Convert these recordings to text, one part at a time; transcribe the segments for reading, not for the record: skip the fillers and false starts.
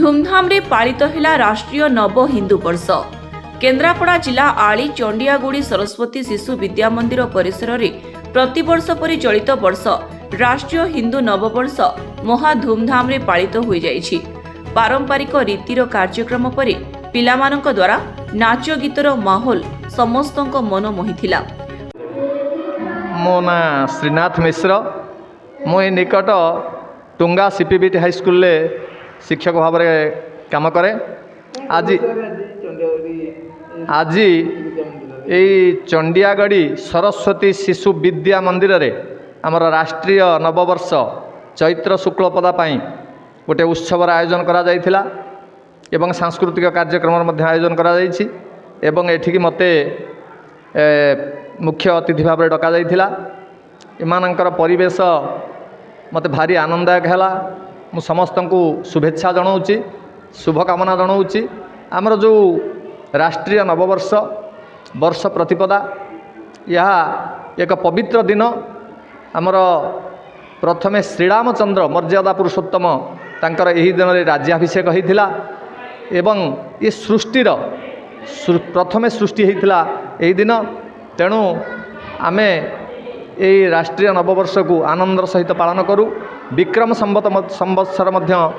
धूमधाम रे पालित हिला राष्ट्रीय नव हिंदू वर्ष। केन्द्रापड़ा जिला आली चंडियागुड़ी सरस्वती शिशु विद्या मंदिर परिसर रे प्रतिवर्ष परि चलित वर्ष राष्ट्रीय हिंदू नववर्ष महा धूमधाम रे पालित होई जाइछि। पारंपरिक रीतिर कार्यक्रम परि पिलामानक द्वारा नाच गीतर माहौल समस्तक मन मोहिथिला। मो ना श्रीनाथ मिश्र, मु निकट टुंगा सीपीबीटी हाईस्कूल शिक्षक भाव में काम करे। आज यही चंडियागढ़ी सरस्वती शिशु विद्या मंदिर रे आमर राष्ट्रीय नववर्ष चैत्र शुक्लपदा गोटे उत्सवर आयोजन करा जायथिला एवं सांस्कृतिक कार्यक्रम आयोजन करा जायछि एवं एठिकी मते मुख्य अतिथि भाव में डका जायथिला। एमानंकर परिवेश मते भारी आनंददायक हैला। मु समस्त को शुभेच्छा जनाऊँगी, शुभकामना जनाऊँगी। आमर जो राष्ट्रीय नववर्ष वर्ष प्रतिपदा यह एक पवित्र दिन। आमर प्रथमे श्रीरामचंद्र मर्यादा पुरुषोत्तम तांकर एही दिन रे राज्याभिषेक होइथिला एवं ये सृष्टिर प्रथमे सृष्टि होइथिला एही दिन। तेणु आमे यही राष्ट्रीय नववर्ष को आनंदर सहित पालन करूँ। विक्रम संवत्सर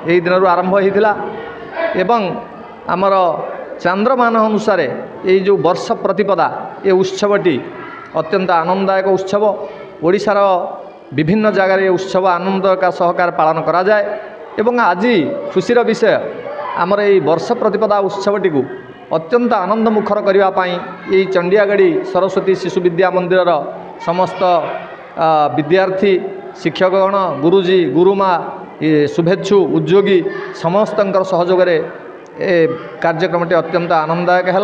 यही दिन आरंभ होता एवं आमर चांद्रमान अनुसार ये जो वर्ष प्रतिपदा ये उत्सवटी अत्यंत आनंददायक उत्सव। ओडिशार विभिन्न जगार ये उत्सव आनंद का सहकार पालन करा जाए एवं आज खुशीर विषय आमर ये वर्ष प्रतिपदा उत्सवटी को अत्यंत आनंद मुखर करने ये चंडियागढ़ी सरस्वती शिशु विद्या मंदिर समस्त विद्यार्थी शिक्षकगण गुरुजी गुरुमा शुभेच्छु उद्योगी समस्त सहयोग कार्यक्रमटी अत्यंत आनंददायक है।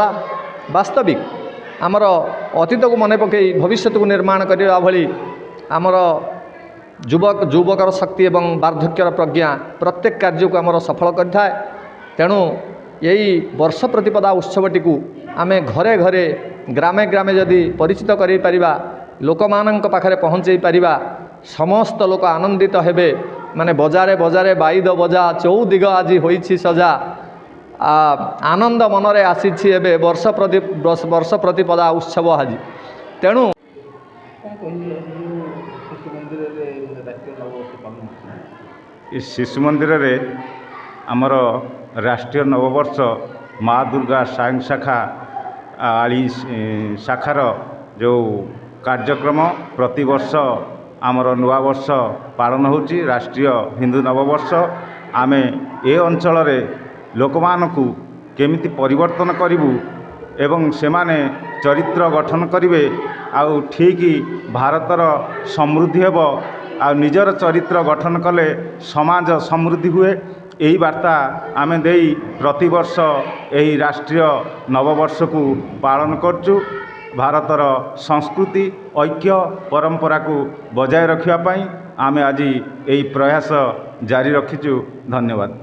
वास्तविक आमर अतीत को मन पकई भविष्य को निर्माण करने भली आमर युवकर शक्ति एवं वार्धक्यर प्रज्ञा प्रत्येक कार्य को आमर सफल करता है। तेणु यही वर्ष प्रतिपदा उत्सवटी को आमे घरे घरे ग्रामे ग्रामे जदि परिचित करें पारिबा लोक मानक पाखरे पहुँचे पारिबा समस्त लोक आनंदित हेबे। माने बजारे बजारे बाईद बजा चौदिग आज होइछि सजा आनंद मनरे आसीछि एबे वर्ष प्रतिपदा उत्सव आज। तेणु शिशु मंदिर रे आमर राष्ट्रीय नववर्ष माँ दुर्गा सायं शाखा आली शाखार जो कार्यक्रम प्रतिवर्ष आमर नुआ वर्ष पालन होची राष्ट्रीय हिंदू नववर्ष। आमे ए अंचल रे लोक मानकु केमिति परिवर्तन करिवु एवं सेमाने चरित्र गठन करिवे आउ ठीक भारतर समृद्धि हेब आ निजर चरित्र गठन कले समाज समृद्धि हुए यही वार्ता आमे देई प्रतिवर्ष यही राष्ट्रीय नववर्ष को पालन करचु। भारतर संस्कृति ऐक्य परंपरा को बजाय रखापी आमे आज यही प्रयास जारी रखीचु। धन्यवाद।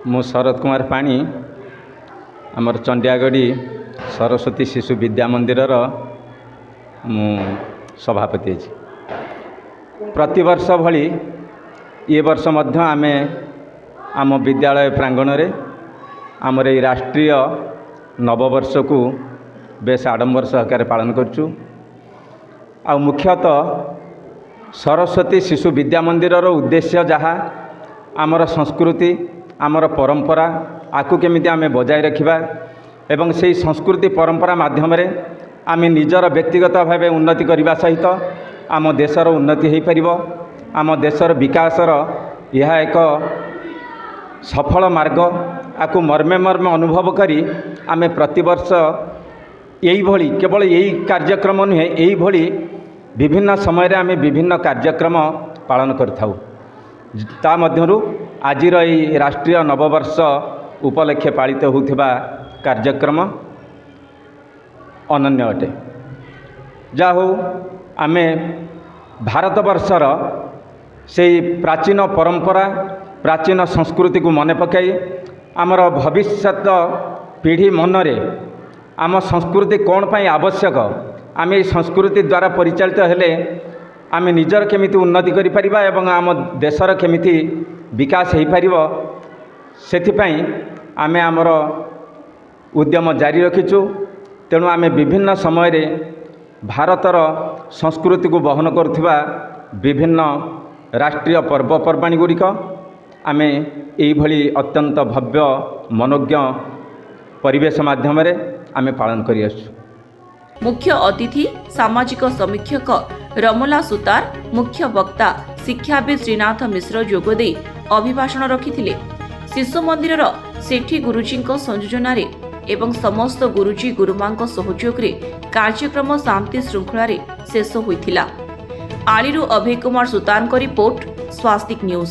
मु शरद कुमार पाणी आमर चंडियागढ़ी सरस्वती शिशु विद्या मंदिर मु सभापति अछि। प्रतिवर्ष भली ये वर्ष मध्य आमे आम विद्यालय प्रांगण रे आमर ये राष्ट्रीय नववर्ष को बेस आडंबर सहकार पालन करचु। आ मुख्यतः सरस्वती शिशु विद्या मंदिर उद्देश्य जहाँ आमर संस्कृति आमर परंपरा आकु केमिति आमे बजाय रखिबा एवं से संस्कृति परंपरा माध्यम रे आमे निजर व्यक्तिगत भाव उन्नति करने सहित आम देशर उन्नति हो पार। आम देशर विकासर यह एक सफल मार्ग। आकु मर्मे मर्मे अनुभव करी आमे प्रतिवर्ष यही भली केवल यही कार्यक्रम नुहे यही भली विभिन्न समय आमे विभिन्न कार्यक्रम पालन करथाउ। ता मध्यरु आजिर यही राष्ट्रीय नववर्ष उपलक्षे पालित होउथिबा कार्यक्रम अनन्य अटे। जा हो आमे भारतवर्षर से प्राचीन परंपरा प्राचीन संस्कृति को मन पकाई आमर भविष्यत पीढ़ी मनरे आम संस्कृति कौन पाई आवश्यक आम संस्कृति द्वारा परिचालित हेले आमे निजर केमिति उन्नति करि परिबा एवं आम देशर केमिति विकास हो पार से आमे आमर उद्यम जारी रखीचु। तेणु आमे विभिन्न समय रे भारतर संस्कृति को बहन करुवा विभिन्न राष्ट्रीय पर्वपर्वाणी गुड़िक आमे एइभली अत्यंत भव्य मनोज्ञ परिवेश माध्यम आमे पालन करि आसु। मुख्य अतिथि सामाजिक समीक्षक रमला सुतार, मुख्य वक्ता शिक्षाविद श्रीनाथ मिश्र जोगदे अभिभाषण रखिथिले। शिशु मंदिरर सेठी गुरुजी संयोजन एवं समस्त गुरुजी गुरुमांक सहयोग रे कार्यक्रम शांति श्रृंखला शेष होइथिला। आलीरू अभय कुमार सुतारଙ୍କ रिपोर्ट, स्वास्तिक न्यूज।